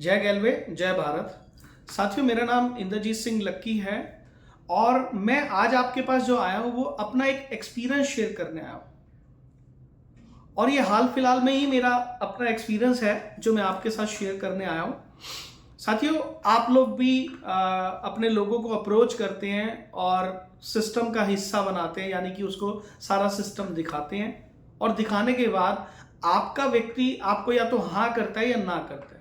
जय गैलवे, जय भारत। साथियों, मेरा नाम इंद्रजीत सिंह लक्की है और मैं आज आपके पास जो आया हूँ वो अपना एक एक्सपीरियंस शेयर करने आया हूँ। और ये हाल फिलहाल में ही मेरा अपना एक्सपीरियंस है जो मैं आपके साथ शेयर करने आया हूँ। साथियों, आप लोग भी अपने लोगों को अप्रोच करते हैं और सिस्टम का हिस्सा बनाते हैं, यानी कि उसको सारा सिस्टम दिखाते हैं और दिखाने के बाद आपका व्यक्ति आपको या तो हाँ करता है या ना करता है।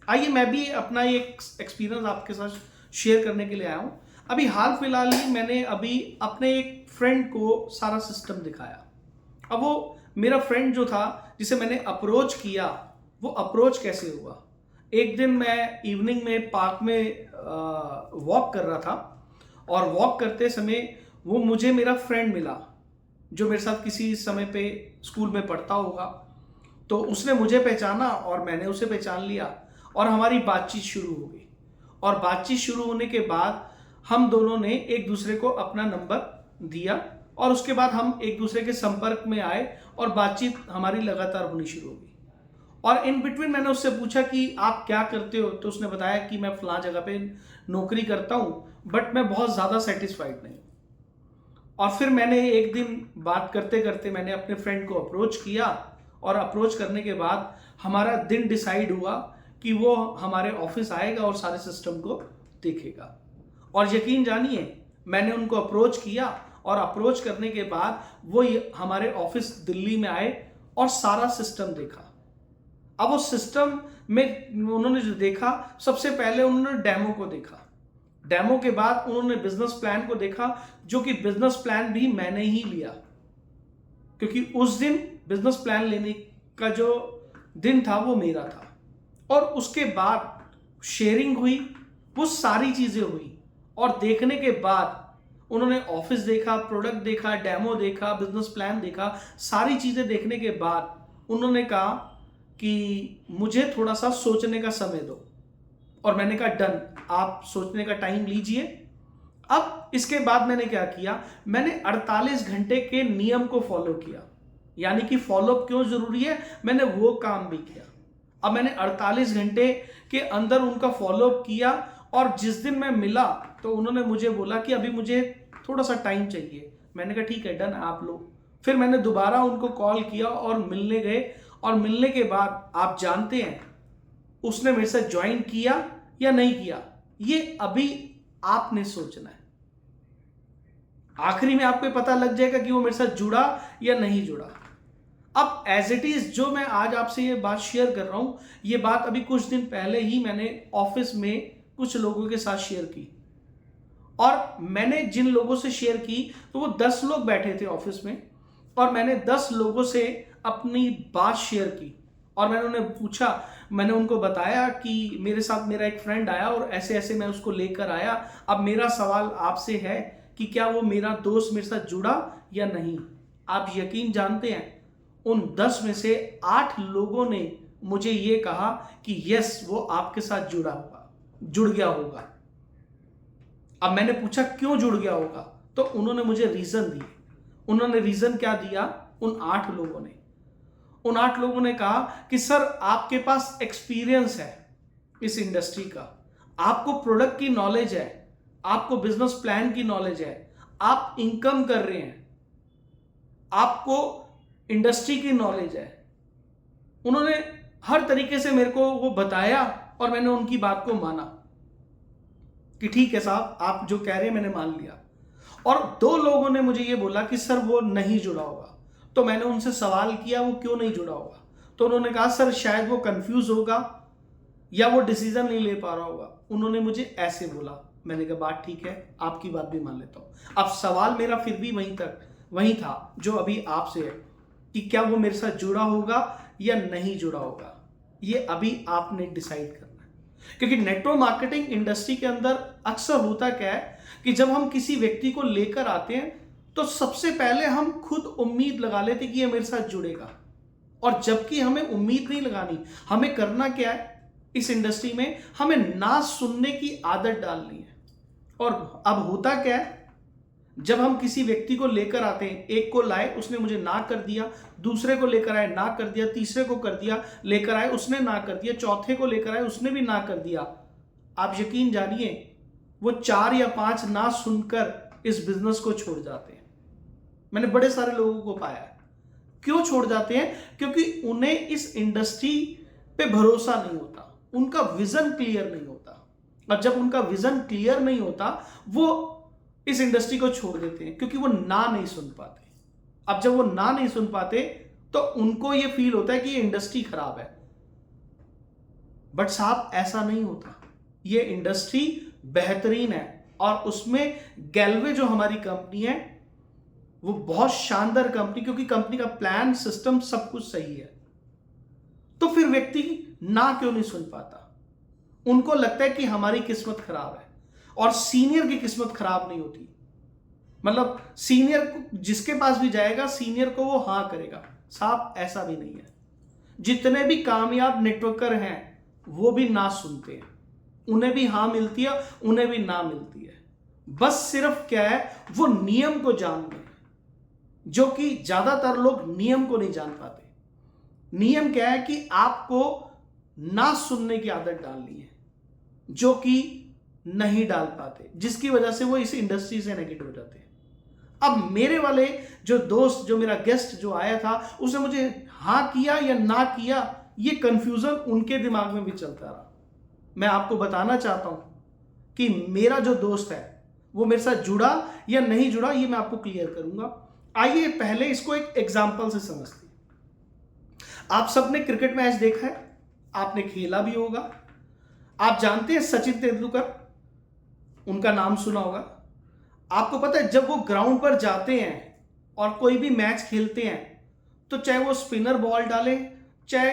आइए मैं भी अपना ये एक्सपीरियंस आपके साथ शेयर करने के लिए आया हूँ। अभी हाल फिलहाल ही मैंने अभी अपने एक फ्रेंड को सारा सिस्टम दिखाया। अब वो मेरा फ्रेंड जो था जिसे मैंने अप्रोच किया, वो अप्रोच कैसे हुआ। एक दिन मैं इवनिंग में पार्क में वॉक कर रहा था और वॉक करते समय वो मुझे मेरा फ्रेंड मिला जो मेरे साथ किसी समय पे स्कूल में पढ़ता होगा। तो उसने मुझे पहचाना और मैंने उसे पहचान लिया और हमारी बातचीत शुरू हो गई। और बातचीत शुरू होने के बाद हम दोनों ने एक दूसरे को अपना नंबर दिया और उसके बाद हम एक दूसरे के संपर्क में आए और बातचीत हमारी लगातार होनी शुरू हो गई। और इन बिटवीन मैंने उससे पूछा कि आप क्या करते हो, तो उसने बताया कि मैं फलां जगह पे नौकरी करता हूँ, बट मैं बहुत ज़्यादा सेटिस्फाइड नहीं। और फिर मैंने एक दिन बात करते करते मैंने अपने फ्रेंड को अप्रोच किया और अप्रोच करने के बाद हमारा दिन डिसाइड हुआ कि वो हमारे ऑफिस आएगा और सारे सिस्टम को देखेगा। और यकीन जानिए, मैंने उनको अप्रोच किया और अप्रोच करने के बाद वो हमारे ऑफिस दिल्ली में आए और सारा सिस्टम देखा। अब उस सिस्टम में उन्होंने जो देखा, सबसे पहले उन्होंने डेमो को देखा। डेमो के बाद उन्होंने बिजनेस प्लान को देखा, जो कि बिजनेस प्लान भी मैंने ही लिया, क्योंकि उस दिन बिजनेस प्लान लेने का जो दिन था वो मेरा था। और उसके बाद शेयरिंग हुई, वो सारी चीजें हुई। और देखने के बाद उन्होंने ऑफिस देखा, प्रोडक्ट देखा, डेमो देखा, बिजनेस प्लान देखा। सारी चीजें देखने के बाद उन्होंने कहा कि मुझे थोड़ा सा सोचने का समय दो। और मैंने कहा डन, आप सोचने का टाइम लीजिए। अब इसके बाद मैंने क्या किया, मैंने 48 घंटे के नियम को फॉलो किया। यानी कि फॉलोअप क्यों जरूरी है, मैंने वो काम भी किया। अब मैंने 48 घंटे के अंदर उनका फॉलोअप किया और जिस दिन मैं मिला तो उन्होंने मुझे बोला कि अभी मुझे थोड़ा सा टाइम चाहिए। मैंने कहा ठीक है, डन, आप लो। फिर मैंने दोबारा उनको कॉल किया और मिलने गए। और मिलने के बाद आप जानते हैं उसने मेरे साथ ज्वाइन किया या नहीं किया, ये अभी आपने सोचना है। आखिरी में आपको पता लग जाएगा कि वो मेरे साथ जुड़ा या नहीं जुड़ा। अब एज इट इज जो मैं आज आपसे ये बात शेयर कर रहा हूं, ये बात अभी कुछ दिन पहले ही मैंने ऑफिस में कुछ लोगों के साथ शेयर की। और मैंने जिन लोगों से शेयर की तो वो 10 लोग बैठे थे ऑफिस में, और मैंने 10 लोगों से अपनी बात शेयर की। और मैंने उन्हें पूछा, मैंने उनको बताया कि मेरे साथ मेरा एक फ्रेंड आया और ऐसे ऐसे मैं उसको लेकर आया। अब मेरा सवाल आपसे है कि क्या वो मेरा दोस्त मेरे साथ जुड़ा या नहीं। आप यकीन जानते हैं, उन 10 में से 8 लोगों ने मुझे ये कहा कि यस, वो आपके साथ जुड़ गया होगा। अब मैंने पूछा क्यों जुड़ गया होगा, तो उन्होंने मुझे रीजन दिए। उन्होंने रीजन क्या दिया, उन 8 लोगों ने कहा कि सर, आपके पास एक्सपीरियंस है इस इंडस्ट्री का, आपको प्रोडक्ट की नॉलेज है, आपको बिजनेस प्लान की नॉलेज है, आप इनकम कर रहे हैं, आपको इंडस्ट्री की नॉलेज है। उन्होंने हर तरीके से मेरे को वो बताया और मैंने उनकी बात को माना कि ठीक है साहब, आप जो कह रहे हैं मैंने मान लिया। और 2 लोगों ने मुझे ये बोला कि सर वो नहीं जुड़ा होगा। तो मैंने उनसे सवाल किया वो क्यों नहीं जुड़ा होगा, तो उन्होंने कहा सर शायद वो कंफ्यूज होगा या वो डिसीजन नहीं ले पा रहा होगा। उन्होंने मुझे ऐसे बोला। मैंने कहा बात ठीक है, आपकी बात भी मान लेता हूं। अब सवाल मेरा फिर भी वहीं था जो अभी आपसे है कि क्या वो मेरे साथ जुड़ा होगा या नहीं जुड़ा होगा। ये अभी आपने डिसाइड करना है। क्योंकि नेटवर्क मार्केटिंग इंडस्ट्री के अंदर अक्सर होता क्या है कि जब हम किसी व्यक्ति को लेकर आते हैं तो सबसे पहले हम खुद उम्मीद लगा लेते कि ये मेरे साथ जुड़ेगा। और जबकि हमें उम्मीद नहीं लगानी, हमें करना क्या है, इस इंडस्ट्री में हमें ना सुनने की आदत डालनी है। और अब होता क्या है, जब हम किसी व्यक्ति को लेकर आते हैं, एक को लाए उसने मुझे ना कर दिया, दूसरे को लेकर आए ना कर दिया, तीसरे को कर दिया, लेकर आए उसने ना कर दिया, चौथे को लेकर आए उसने भी ना कर दिया, आप यकीन जानिए वो 4 या 5 ना सुनकर इस बिजनेस को छोड़ जाते हैं। मैंने बड़े सारे लोगों को पाया है। क्यों छोड़ जाते हैं? क्योंकि उन्हें इस इंडस्ट्री पे भरोसा नहीं होता, उनका विजन क्लियर नहीं होता, और जब उनका विजन क्लियर नहीं होता वो इस इंडस्ट्री को छोड़ देते हैं, क्योंकि वो ना नहीं सुन पाते। अब जब वो ना नहीं सुन पाते तो उनको ये फील होता है कि ये इंडस्ट्री खराब है। बट साहब ऐसा नहीं होता, ये इंडस्ट्री बेहतरीन है, और उसमें गैलवे जो हमारी कंपनी है वो बहुत शानदार कंपनी, क्योंकि कंपनी का प्लान, सिस्टम सब कुछ सही है। तो फिर व्यक्ति ना क्यों नहीं सुन पाता? उनको लगता है कि हमारी किस्मत खराब है, और सीनियर की किस्मत खराब नहीं होती। मतलब सीनियर जिसके पास भी जाएगा, सीनियर को वो हाँ करेगा। साहब ऐसा भी नहीं है। जितने भी कामयाब नेटवर्कर हैं वो भी ना सुनते हैं, उन्हें भी हाँ मिलती है, उन्हें भी ना मिलती है। बस सिर्फ क्या है, वो नियम को जानते हैं, जो कि ज्यादातर लोग नियम को नहीं जान पाते। नियम क्या है कि आपको ना सुनने की आदत डालनी है, जो कि नहीं डाल पाते, जिसकी वजह से वो इस इंडस्ट्री से नेगेटिव हो जाते हैं। अब मेरे वाले जो दोस्त, जो मेरा गेस्ट जो आया था, उसने मुझे हाँ किया या ना किया, ये कंफ्यूजन उनके दिमाग में भी चलता रहा। मैं आपको बताना चाहता हूं कि मेरा जो दोस्त है वो मेरे साथ जुड़ा या नहीं जुड़ा, ये मैं आपको क्लियर करूंगा। आइए पहले इसको एक एग्जाम्पल से समझते हैं। आप सबने क्रिकेट मैच देखा है, आपने खेला भी होगा। आप जानते हैं सचिन तेंदुलकर, उनका नाम सुना होगा। आपको पता है जब वो ग्राउंड पर जाते हैं और कोई भी मैच खेलते हैं, तो चाहे वो स्पिनर बॉल डाले, चाहे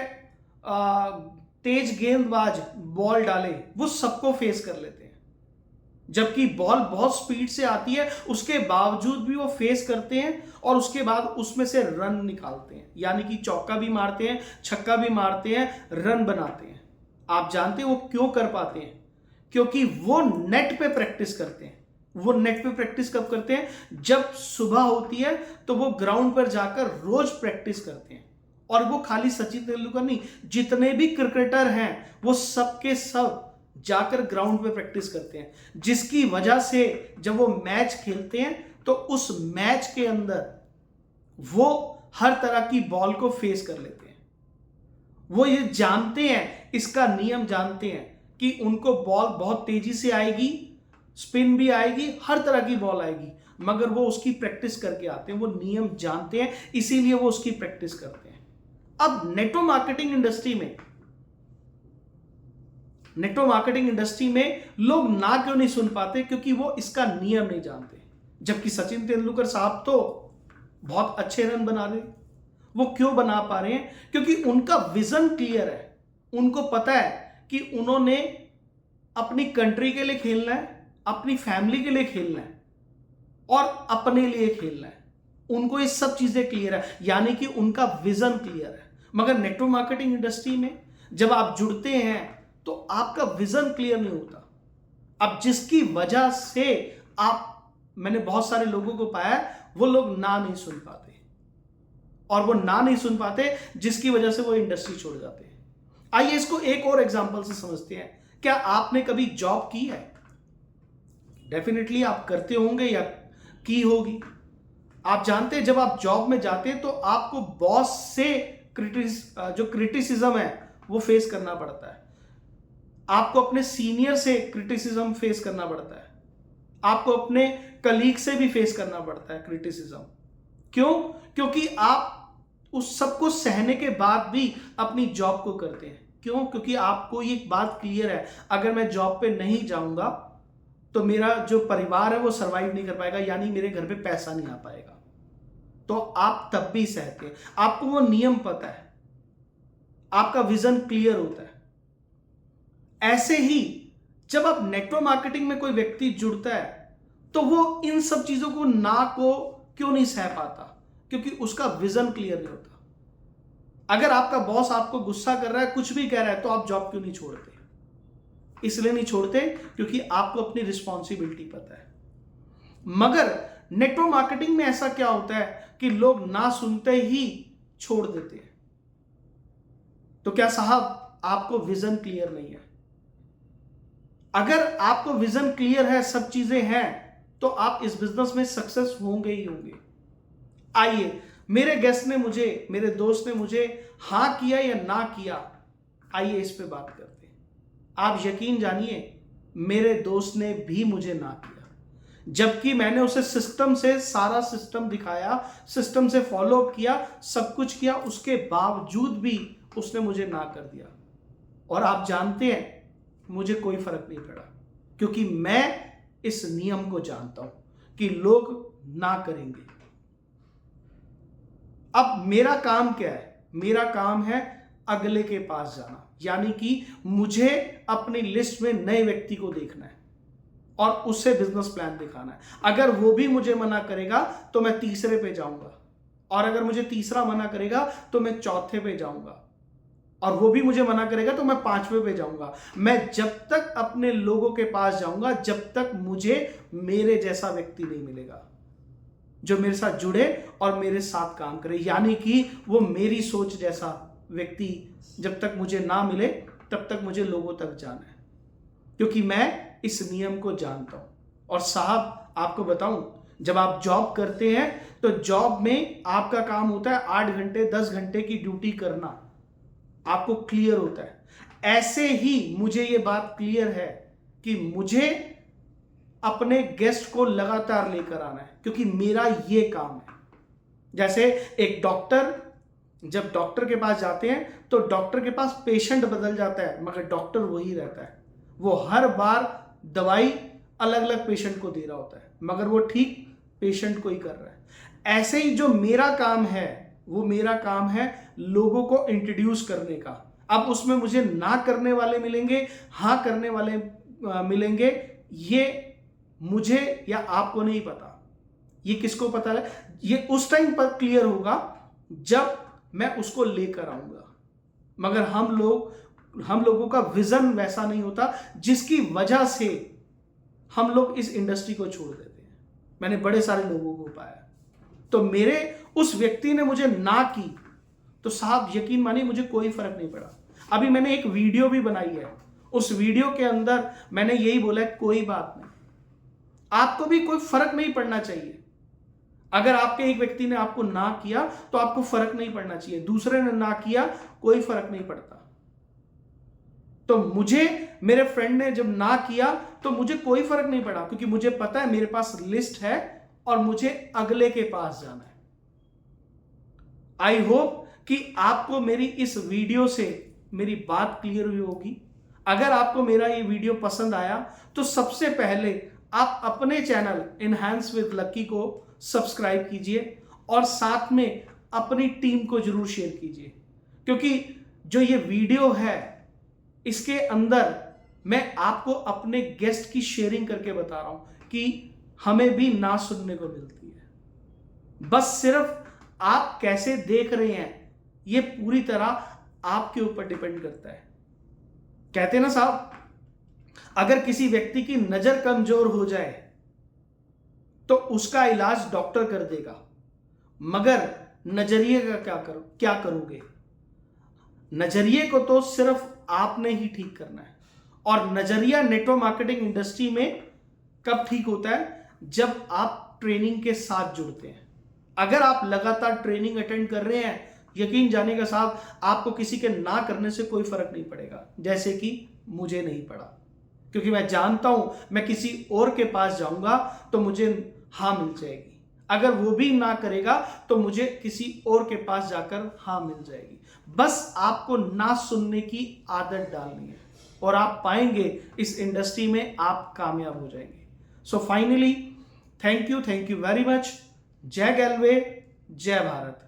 तेज गेंदबाज बॉल डाले, वो सबको फेस कर लेते हैं। जबकि बॉल बहुत स्पीड से आती है, उसके बावजूद भी वो फेस करते हैं, और उसके बाद उसमें से रन निकालते हैं, यानी कि चौका भी मारते हैं, छक्का भी मारते हैं, रन बनाते हैं। आप जानते हैं वो क्यों कर पाते हैं? क्योंकि वो नेट पे प्रैक्टिस करते हैं। वो नेट पे प्रैक्टिस कब करते हैं? जब सुबह होती है तो वो ग्राउंड पर जाकर रोज प्रैक्टिस करते हैं। और वो खाली सचिन तेंदुलकर नहीं, जितने भी क्रिकेटर हैं वो सब के सब जाकर ग्राउंड पे प्रैक्टिस करते हैं, जिसकी वजह से जब वो मैच खेलते हैं तो उस मैच के अंदर वो हर तरह की बॉल को फेस कर लेते हैं। वो ये जानते हैं, इसका नियम जानते हैं कि उनको बॉल बहुत तेजी से आएगी, स्पिन भी आएगी, हर तरह की बॉल आएगी, मगर वो उसकी प्रैक्टिस करके आते हैं। वो नियम जानते हैं, इसीलिए वो उसकी प्रैक्टिस करते हैं। अब नेटवर्क मार्केटिंग इंडस्ट्री में लोग ना क्यों नहीं सुन पाते? क्योंकि वो इसका नियम नहीं जानते। जबकि सचिन तेंदुलकर साहब तो बहुत अच्छे रन बना रहे हैं। वो क्यों बना पा रहे हैं? क्योंकि उनका विजन क्लियर है। उनको पता है कि उन्होंने अपनी कंट्री के लिए खेलना है, अपनी फैमिली के लिए खेलना है, और अपने लिए खेलना है। उनको ये सब चीजें क्लियर है, यानी कि उनका विजन क्लियर है। मगर नेटवर्क मार्केटिंग इंडस्ट्री में जब आप जुड़ते हैं तो आपका विजन क्लियर नहीं होता। अब जिसकी वजह से मैंने बहुत सारे लोगों को पाया, वो लोग ना नहीं सुन पाते, और वो ना नहीं सुन पाते जिसकी वजह से वो इंडस्ट्री छोड़ जाते हैं। आइए इसको एक और एग्जांपल से समझते हैं। क्या आपने कभी जॉब की है? डेफिनेटली आप करते होंगे या की होगी। आप जानते हैं जब आप जॉब में जाते हैं तो आपको बॉस से जो क्रिटिसिज्म है वो फेस करना पड़ता है। आपको अपने सीनियर से क्रिटिसिज्म फेस करना पड़ता है। आपको अपने कलीग से भी फेस करना पड़ता है क्रिटिसिज्म। क्यों? क्योंकि आप उस सबको सहने के बाद भी अपनी जॉब को करते हैं। क्यों? क्योंकि आपको ये बात क्लियर है, अगर मैं जॉब पे नहीं जाऊंगा तो मेरा जो परिवार है वो सरवाइव नहीं कर पाएगा, यानी मेरे घर पे पैसा नहीं आ पाएगा। तो आप तब भी सहते हैं। आपको वो नियम पता है, आपका विजन क्लियर होता है। ऐसे ही जब आप नेटवर्क मार्केटिंग में कोई व्यक्ति जुड़ता है तो वो इन सब चीजों को क्यों नहीं सह पाता? क्योंकि उसका विजन क्लियर नहीं होता। अगर आपका बॉस आपको गुस्सा कर रहा है, कुछ भी कह रहा है, तो आप जॉब क्यों नहीं छोड़ते? इसलिए नहीं छोड़ते क्योंकि आपको अपनी रिस्पॉन्सिबिलिटी पता है। मगर नेटवर्क मार्केटिंग में ऐसा क्या होता है कि लोग ना सुनते ही छोड़ देते हैं। तो क्या साहब आपको विजन क्लियर नहीं है? अगर आपको विजन क्लियर है, सब चीजें हैं, तो आप इस बिजनेस में सक्सेस होंगे ही होंगे। आइए, मेरे गेस्ट ने मुझे, मेरे दोस्त ने मुझे हां किया या ना किया, आइए इस पे बात करते हैं। आप यकीन जानिए, मेरे दोस्त ने भी मुझे ना किया, जबकि मैंने उसे सिस्टम से सारा सिस्टम दिखाया, सिस्टम से फॉलो अप किया, सब कुछ किया, उसके बावजूद भी उसने मुझे ना कर दिया। और आप जानते हैं, मुझे कोई फर्क नहीं पड़ा, क्योंकि मैं इस नियम को जानता हूं कि लोग ना करेंगे। अब मेरा काम क्या है? मेरा काम है अगले के पास जाना, यानी कि मुझे अपनी लिस्ट में नए व्यक्ति को देखना है और उससे बिजनेस प्लान दिखाना है। अगर वो भी मुझे मना करेगा तो मैं तीसरे पे जाऊंगा, और अगर मुझे तीसरा मना करेगा तो मैं चौथे पे जाऊंगा, और वो भी मुझे मना करेगा तो मैं पांचवे पे जाऊंगा। मैं जब तक अपने लोगों के पास जाऊंगा जब तक मुझे मेरे जैसा व्यक्ति नहीं मिलेगा जो मेरे साथ जुड़े और मेरे साथ काम करे, यानी कि वो मेरी सोच जैसा व्यक्ति जब तक मुझे ना मिले तब तक मुझे लोगों तक जाना है, क्योंकि मैं इस नियम को जानता हूं। और साहब आपको बताऊं, जब आप जॉब करते हैं तो जॉब में आपका काम होता है 8 घंटे 10 घंटे की ड्यूटी करना, आपको क्लियर होता है। ऐसे ही मुझे ये बात क्लियर है कि मुझे अपने गेस्ट को लगातार लेकर आना है, क्योंकि मेरा ये काम है। जैसे एक डॉक्टर, जब डॉक्टर के पास जाते हैं तो डॉक्टर के पास पेशेंट बदल जाता है, मगर डॉक्टर वही रहता है। वो हर बार दवाई अलग अलग पेशेंट को दे रहा होता है, मगर वो ठीक पेशेंट को ही कर रहा है। ऐसे ही जो मेरा काम है, वो मेरा काम है लोगों को इंट्रोड्यूस करने का। अब उसमें मुझे ना करने वाले मिलेंगे, हाँ करने वाले मिलेंगे, ये मुझे या आपको नहीं पता। ये किसको पता है? ये उस टाइम पर क्लियर होगा जब मैं उसको लेकर आऊंगा। मगर हम लोगों का विजन वैसा नहीं होता, जिसकी वजह से हम लोग इस इंडस्ट्री को छोड़ देते हैं। मैंने बड़े सारे लोगों को पाया। तो मेरे उस व्यक्ति ने मुझे ना की तो साहब यकीन मानिए मुझे कोई फर्क नहीं पड़ा। अभी मैंने एक वीडियो भी बनाई है, उस वीडियो के अंदर मैंने यही बोला है, कोई बात नहीं, आपको भी कोई फर्क नहीं पड़ना चाहिए। अगर आपके एक व्यक्ति ने आपको ना किया तो आपको फर्क नहीं पड़ना चाहिए, दूसरे ने ना किया कोई फर्क नहीं पड़ता। तो मुझे, मेरे फ्रेंड ने जब ना किया तो मुझे कोई फर्क नहीं पड़ा, क्योंकि मुझे पता है मेरे पास लिस्ट है और मुझे अगले के पास जाना है। आई होप कि आपको मेरी इस वीडियो से मेरी बात क्लियर हुई होगी। अगर आपको मेरा ये वीडियो पसंद आया तो सबसे पहले आप अपने चैनल इनहैंस विद लक्की को सब्सक्राइब कीजिए और साथ में अपनी टीम को जरूर शेयर कीजिए, क्योंकि जो ये वीडियो है इसके अंदर मैं आपको अपने गेस्ट की शेयरिंग करके बता रहा हूं कि हमें भी ना सुनने को मिलती है। बस सिर्फ आप कैसे देख रहे हैं ये पूरी तरह आपके ऊपर डिपेंड करता है। कहते हैं ना साहब, अगर किसी व्यक्ति की नजर कमजोर हो जाए तो उसका इलाज डॉक्टर कर देगा, मगर नजरिए का क्या करोगे? नजरिए को तो सिर्फ आपने ही ठीक करना है। और नजरिया नेटवर्क मार्केटिंग इंडस्ट्री में कब ठीक होता है? जब आप ट्रेनिंग के साथ जुड़ते हैं। अगर आप लगातार ट्रेनिंग अटेंड कर रहे हैं, यकीन जानिएगा साहब, आपको किसी के ना करने से कोई फर्क नहीं पड़ेगा, जैसे कि मुझे नहीं पड़ा, क्योंकि मैं जानता हूं मैं किसी और के पास जाऊंगा तो मुझे हाँ मिल जाएगी। अगर वो भी ना करेगा तो मुझे किसी और के पास जाकर हाँ मिल जाएगी। बस आपको ना सुनने की आदत डालनी है और आप पाएंगे इस इंडस्ट्री में आप कामयाब हो जाएंगे। So finally thank you very much. जय गैलवे, जय भारत।